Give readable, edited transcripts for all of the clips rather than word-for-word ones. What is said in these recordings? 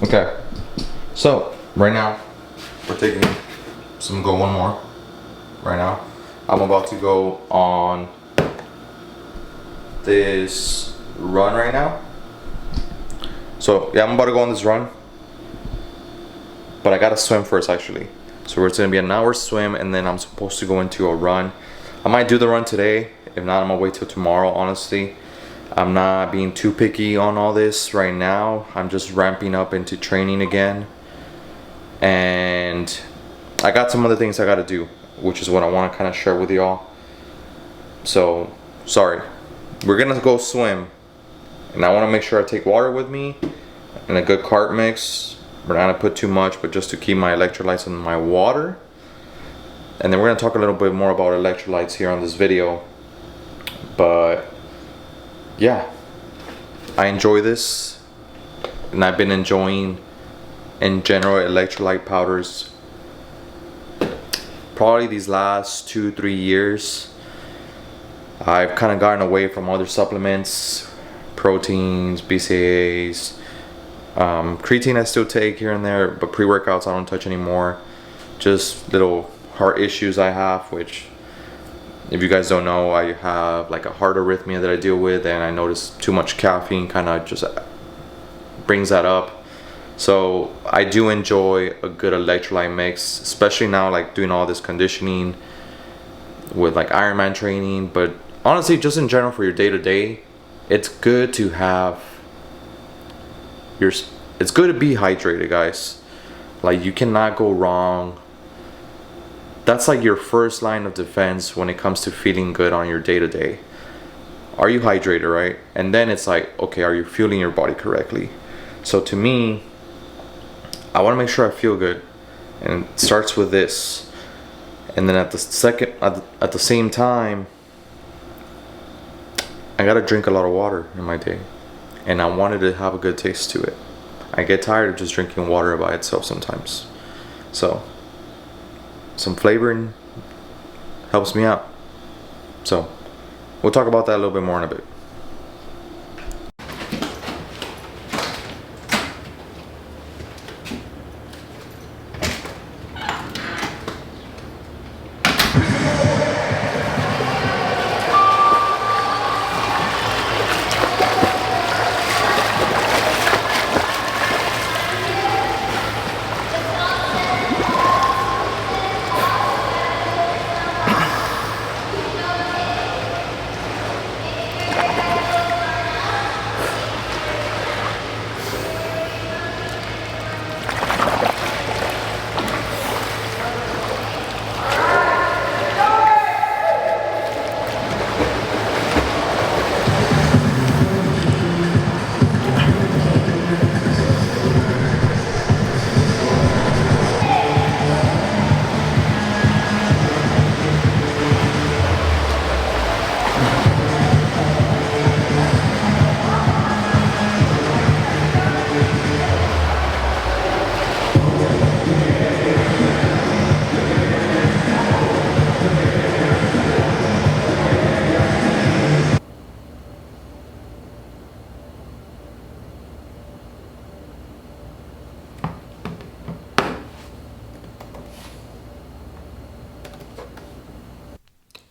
Okay, so right now we're taking some go one more. Right now, I'm about to go on this run right now. So yeah, I'm about to go on this run, but I gotta swim first actually. So it's gonna be an hour swim, and then I'm supposed to go into a run. I might do the run today. If not, I'm gonna wait till tomorrow. Honestly, I'm not being too picky on all this right now. I'm just ramping up into training again, and I got some other things I gotta do, which is what I want to kind of share with y'all. So sorry, we're gonna go swim, and I want to make sure I take water with me and a good carb mix. We're not gonna put too much, but just to keep my electrolytes in my water. And then we're gonna talk a little bit more about electrolytes here on this video. But yeah, I enjoy this, and I've been enjoying in general electrolyte powders probably these last 2-3 years. I've kind of gotten away from other supplements, proteins, BCAAs, creatine I still take here and there, but pre-workouts I don't touch anymore. Just little heart issues I have, which if you guys don't know, I have like a heart arrhythmia that I deal with, and I notice too much caffeine kind of just brings that up. So I do enjoy a good electrolyte mix, especially now like doing all this conditioning with like Ironman training. But honestly, just in general for your day-to-day, it's good to have it's good to be hydrated, guys. Like, you cannot go wrong. That's like your first line of defense when it comes to feeling good on your day-to-day. Are you hydrated, right? And then it's like, okay, are you fueling your body correctly? So to me, I want to make sure I feel good, and it starts with this. And then at the same time, I gotta drink a lot of water in my day, and I wanted to have a good taste to it. I get tired of just drinking water by itself sometimes. So some flavoring helps me out. So we'll talk about that a little bit more in a bit.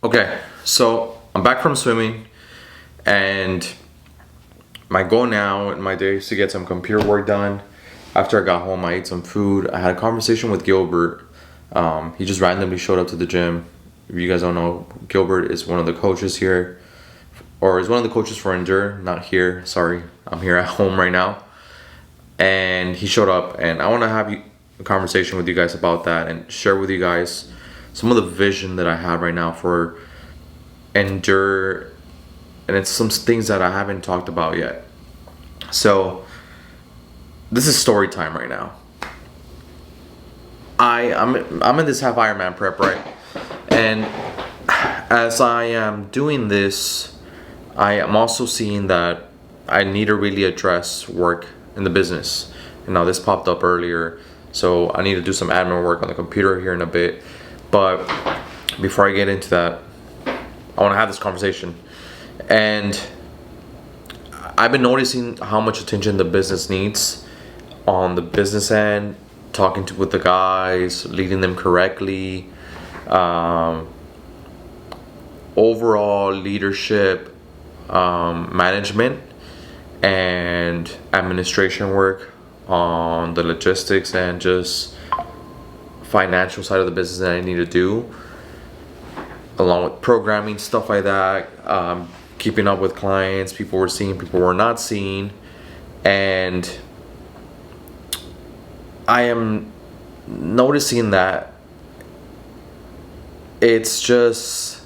Okay, so I'm back from swimming, and my goal now in my day is to get some computer work done. After I got home, I ate some food. I had a conversation with Gilbert. He just randomly showed up to the gym. If you guys don't know, Gilbert is one of the coaches here, or is one of the coaches for Endure, not here. Sorry, I'm here at home right now. And he showed up, and I want to have a conversation with you guys about that and share with you guys some of the vision that I have right now for Endure, and it's some things that I haven't talked about yet. So this is story time right now. I'm in this half Ironman prep, right? And as I am doing this, I am also seeing that I need to really address work in the business. And now this popped up earlier, so I need to do some admin work on the computer here in a bit. But before I get into that, I want to have this conversation. And I've been noticing how much attention the business needs. on the business end, talking with the guys, leading them correctly, um, overall leadership, management, and administration work on the logistics and just financial side of the business that I need to do, along with programming, stuff like that, keeping up with clients, people we're seeing, people we're not seeing. And I am noticing that it's just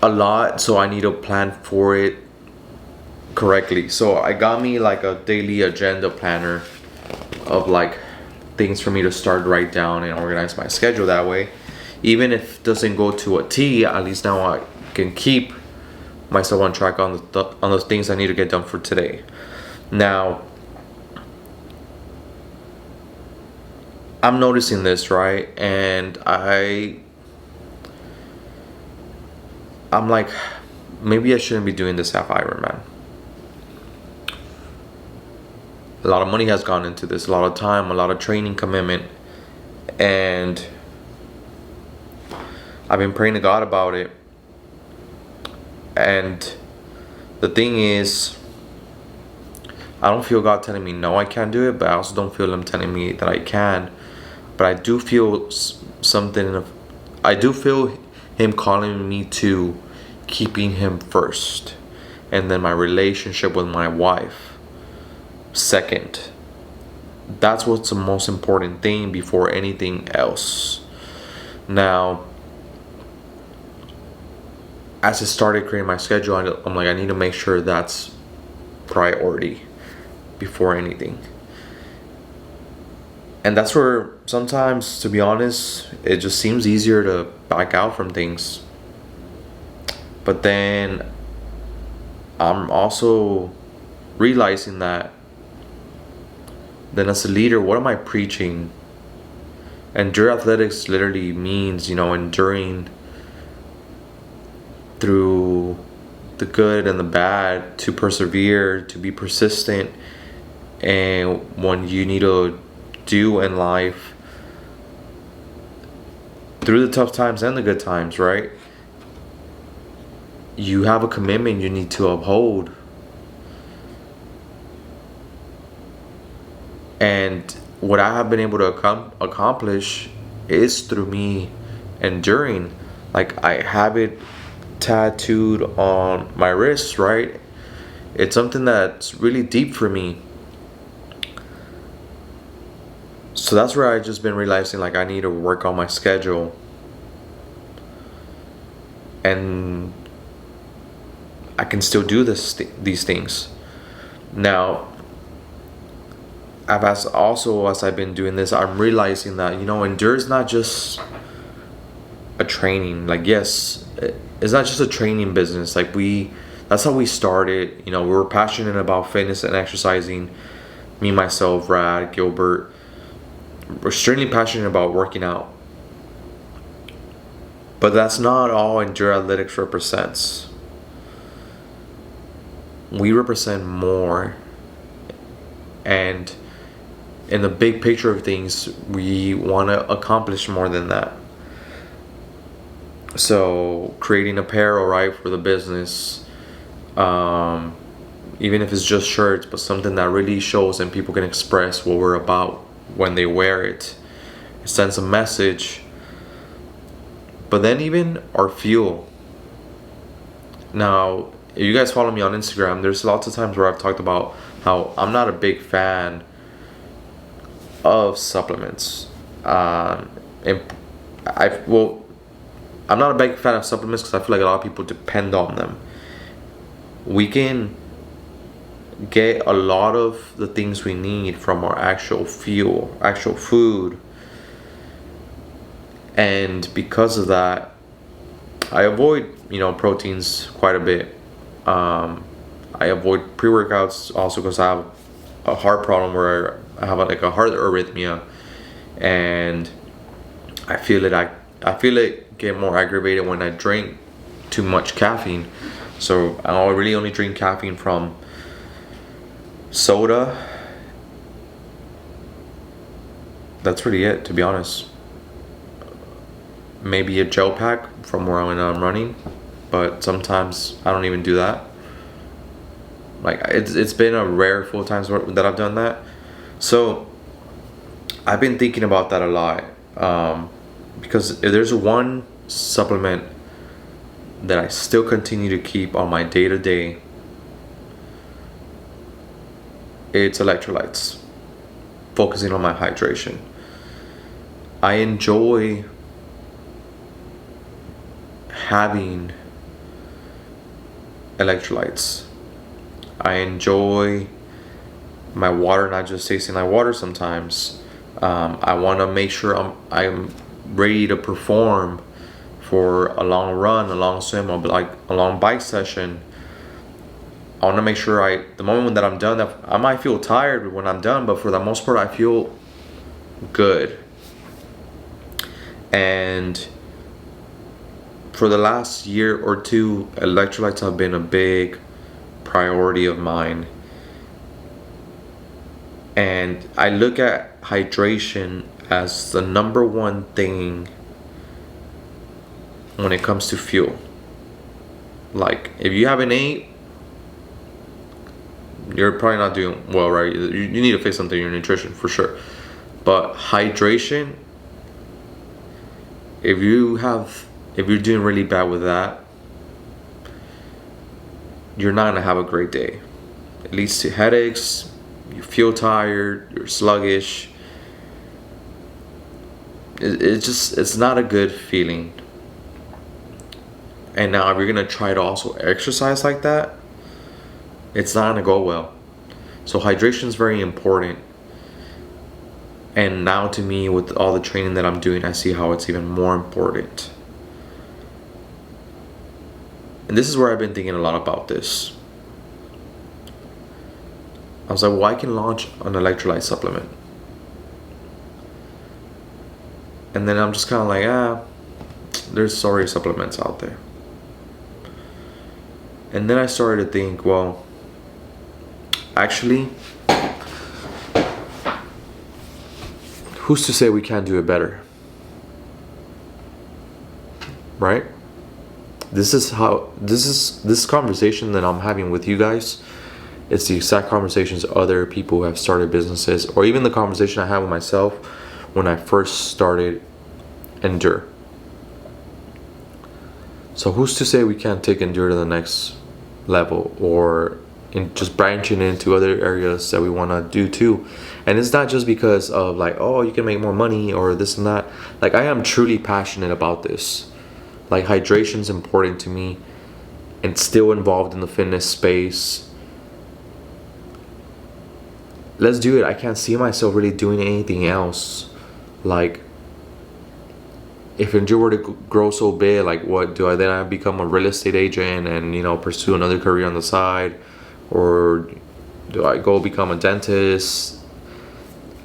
a lot, so I need to plan for it correctly. So I got me like a daily agenda planner of like things for me to start to write down and organize my schedule that way. Even if it doesn't go to a T, at least now I can keep myself on track on the things I need to get done for today. Now, I'm noticing this, right? And I'm like, maybe I shouldn't be doing this half Ironman. A lot of money has gone into this, a lot of time, a lot of training commitment, and I've been praying to God about it. And the thing is, I don't feel God telling me no, I can't do it, but I also don't feel Him telling me that I can. But I do feel I do feel Him calling me to keeping Him first, and then my relationship with my wife second. That's what's the most important thing before anything else. Now, as I started creating my schedule, I'm like, I need to make sure that's priority before anything. And that's where sometimes, to be honest, it just seems easier to back out from things. But then I'm also realizing that then as a leader, what am I preaching? Endure athletics literally means, enduring through the good and the bad, to persevere, to be persistent, and when you need to do in life, through the tough times and the good times, right? You have a commitment you need to uphold. And what I have been able to accomplish is through me enduring. Like, I have it tattooed on my wrist, right? It's something that's really deep for me. So that's where I just been realizing, like, I need to work on my schedule. And I can still do these things. Now, as I've been doing this, I'm realizing that, endure is not just a training. Like, yes, it's not just a training business. Like, that's how we started. We were passionate about fitness and exercising. Me, myself, Brad, Gilbert, we're extremely passionate about working out. But that's not all Endure Athletics represents. We represent more. And in the big picture of things, we want to accomplish more than that. So creating apparel, right, for the business, even if it's just shirts, but something that really shows and people can express what we're about when they wear it. It sends a message. But then even our fuel. Now, if you guys follow me on Instagram, there's lots of times where I've talked about how I'm not a big fan of supplements. I'm not a big fan of supplements because I feel like a lot of people depend on them. We can get a lot of the things we need from our actual fuel, actual food. And because of that, I avoid, proteins quite a bit. I avoid pre-workouts also because I have a heart problem where I have a heart arrhythmia, and I feel it get more aggravated when I drink too much caffeine. So I really only drink caffeine from soda, that's really it, to be honest. Maybe a gel pack from where I'm running, but sometimes I don't even do that. Like it's been a rare full times that I've done that. So I've been thinking about that a lot, because if there's one supplement that I still continue to keep on my day to day, it's electrolytes. Focusing on my hydration. I enjoy having electrolytes. I enjoy my water not just tasting like water sometimes. I want to make sure I'm ready to perform for a long run, a long swim, or like a long bike session. I want to make sure the moment that I'm done, that I might feel tired when I'm done, but for the most part I feel good. And for the last year or two, electrolytes have been a big priority of mine. And I look at hydration as the number one thing when it comes to fuel. Like, if you haven't ate, you're probably not doing well, right? You need to fix something in your nutrition for sure. But hydration, if you're doing really bad with that, you're not gonna have a great day. It leads to headaches, you feel tired, you're sluggish. It's not a good feeling. And now if you're gonna try to also exercise like that, it's not gonna go well. So hydration is very important. And now to me, with all the training that I'm doing, I see how it's even more important. And this is where I've been thinking a lot about this. I was like, well, I can launch an electrolyte supplement. And then I'm just kind of like, there's already supplements out there. And then I started to think, well, actually, who's to say we can't do it better? Right? This conversation that I'm having with you guys, it's the exact conversations other people who have started businesses, or even the conversation I had with myself when I first started Endure. So who's to say we can't take Endure to the next level, or just branching into other areas that we want to do too? And it's not just because of like, oh, you can make more money or this and that. Like, I am truly passionate about this. Like, hydration's important to me, and still involved in the fitness space. Let's do it. I can't see myself really doing anything else. Like, if Endure were to grow so big, like, what do I then? I become a real estate agent and, pursue another career on the side, or do I go become a dentist?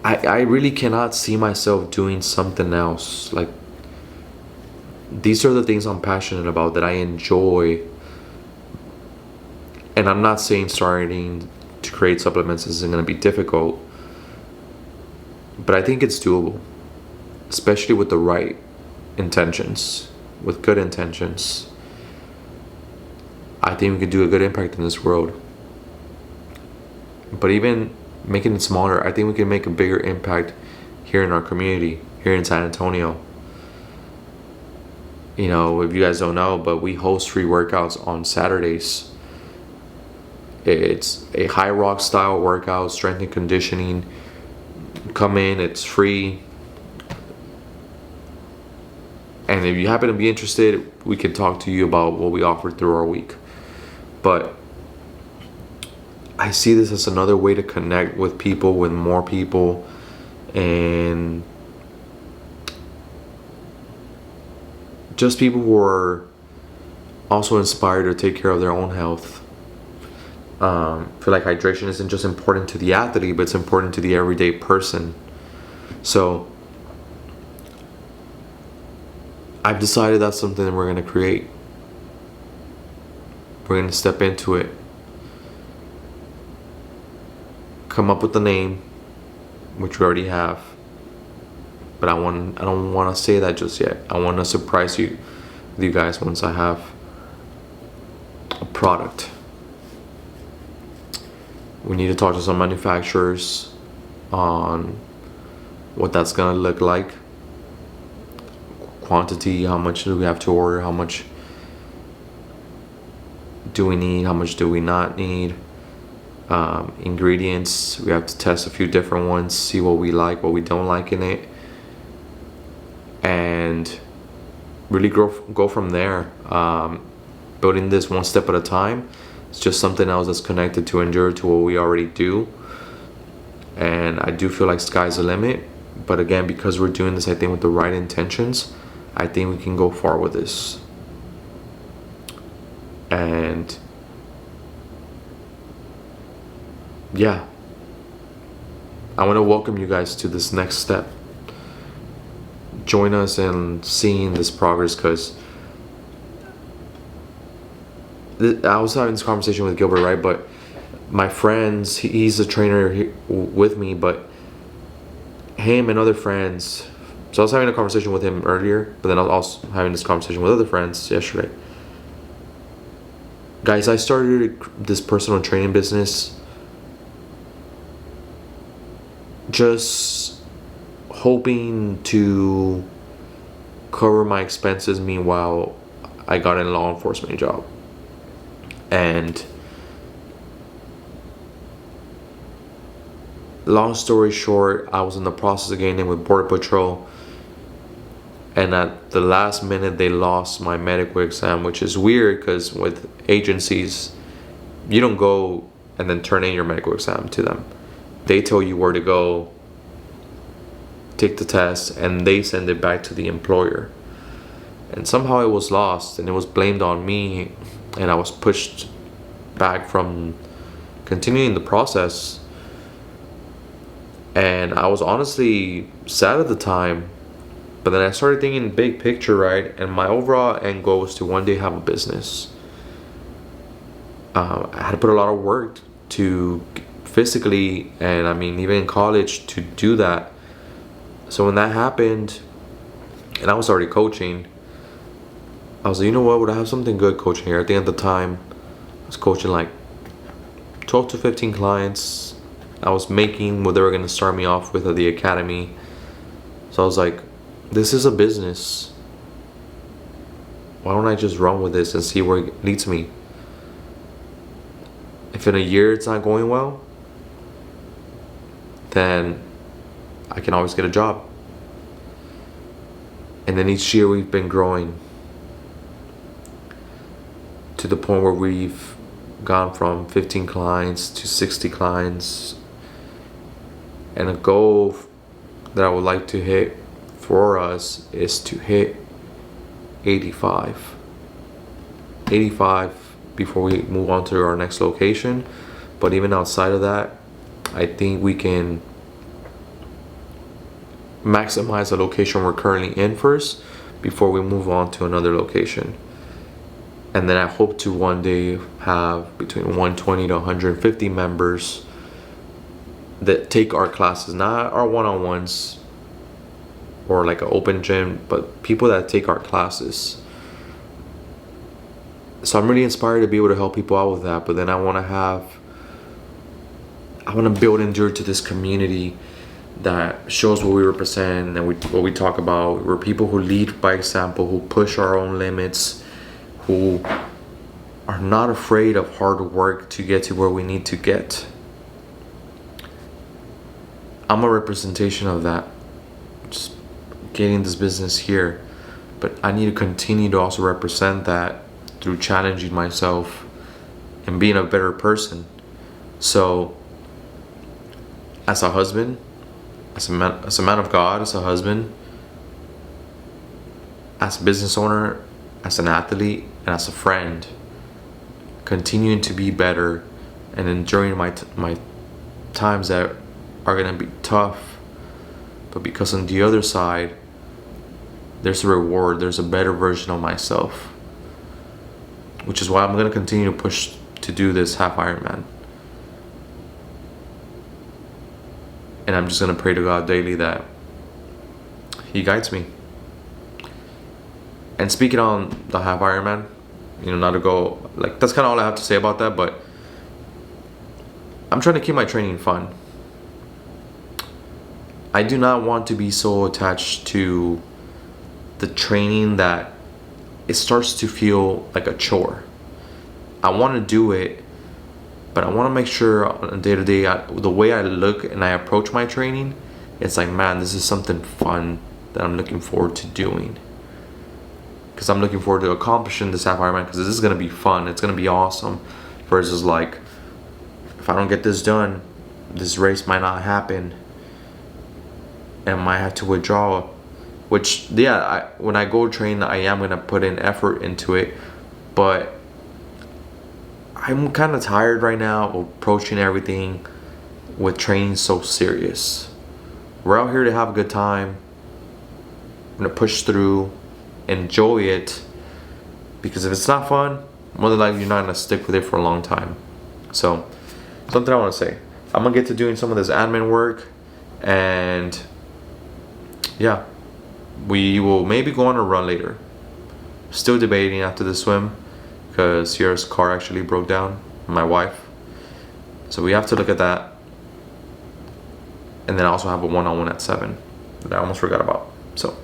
I really cannot see myself doing something else. Like, these are the things I'm passionate about, that I enjoy. And I'm not saying starting to create supplements isn't going to be difficult, but I think it's doable, especially with the right intentions, with good intentions. I think we could do a good impact in this world. But even making it smaller, I think we can make a bigger impact here in our community, here in San Antonio. If you guys don't know, but we host free workouts on Saturdays. It's a high rock style workout, strength and conditioning. Come in, it's free. And if you happen to be interested, we can talk to you about what we offer through our week. But I see this as another way to connect with people, with more people, and just people who are also inspired to take care of their own health. I feel like hydration isn't just important to the athlete, but it's important to the everyday person. So I've decided that's something that we're going to create. We're going to step into it. Come up with the name, which we already have. but I don't want to say that just yet. I want to surprise you with you guys once I have a product. We need to talk to some manufacturers on what that's gonna look like, quantity, how much do we have to order, how much do we need, how much do we not need, ingredients. We have to test a few different ones, see what we like, what we don't like in it, and really go from there. Building this one step at a time. It's just something else that's connected to endure to what we already do, and I do feel like sky's the limit. But again, because we're doing this, I think with the right intentions, I think we can go far with this. And yeah, I want to welcome you guys to this next step. Join us in seeing this progress, because I was having this conversation with Gilbert, right? But my friends, he's a trainer with me, but him and other friends. So I was having a conversation with him earlier, but then I was also having this conversation with other friends yesterday. Guys, I started this personal training business just hoping to cover my expenses meanwhile I got a law enforcement job. And long story short, I was in the process of getting in with Border Patrol, and at the last minute they lost my medical exam, which is weird because with agencies you don't go and then turn in your medical exam to them. They tell you where to go, take the test, and they send it back to the employer. And somehow it was lost and it was blamed on me, and I was pushed back from continuing the process. And I was honestly sad at the time, but then I started thinking big picture, right? And my overall end goal was to one day have a business. I had to put a lot of work to physically, and I mean even in college, to do that. So when that happened, and I was already coaching, I was like, you know what, would I have something good coaching here? I think at the time I was coaching like 12 to 15 clients. I was making what they were going to start me off with at the academy. So I was like, this is a business. Why don't I just run with this and see where it leads me? If in a year it's not going well, then I can always get a job. And then each year we've been growing to the point where we've gone from 15 clients to 60 clients. And a goal that I would like to hit for us is to hit 85 before we move on to our next location. But even outside of that, I think we can maximize the location we're currently in first before we move on to another location. And then I hope to one day have between 120 to 150 members that take our classes, not our one-on-ones or like an open gym, but people that take our classes. So I'm really inspired to be able to help people out with that. But then I want to build endure to this community that shows what we represent and what we talk about. We're people who lead by example, who push our own limits, who are not afraid of hard work to get to where we need to get. I'm a representation of that, just getting this business here, but I need to continue to also represent that through challenging myself and being a better person. So as a husband, as a man of God, as a husband, as a business owner, as an athlete, and as a friend, continuing to be better and enduring my times that are going to be tough, but because on the other side there's a reward, there's a better version of myself, which is why I'm going to continue to push to do this half Ironman. And I'm just going to pray to God daily that he guides me. And speaking on the half Ironman, not to go, like, that's kind of all I have to say about that, but I'm trying to keep my training fun. I do not want to be so attached to the training that it starts to feel like a chore. I want to do it, but I want to make sure on a day-to-day, the way I look and I approach my training, it's like, man, this is something fun that I'm looking forward to doing. Because I'm looking forward to accomplishing this half Ironman, because this is going to be fun. It's going to be awesome. Versus like, if I don't get this done, this race might not happen and might have to withdraw. Which, yeah, when I go train, I am going to put in effort into it. But I'm kind of tired right now of approaching everything with training so serious. We're out here to have a good time. I'm going to push through, enjoy it. Because if it's not fun, more than likely you're not going to stick with it for a long time. So, something I want to say. I'm going to get to doing some of this admin work. And yeah, we will maybe go on a run later. Still debating after the swim, because Sierra's car actually broke down, my wife. So we have to look at that. And then I also have a one-on-one at 7 that I almost forgot about. So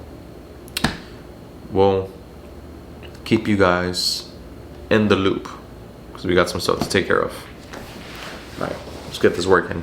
we'll keep you guys in the loop, because we got some stuff to take care of. All right, let's get this working.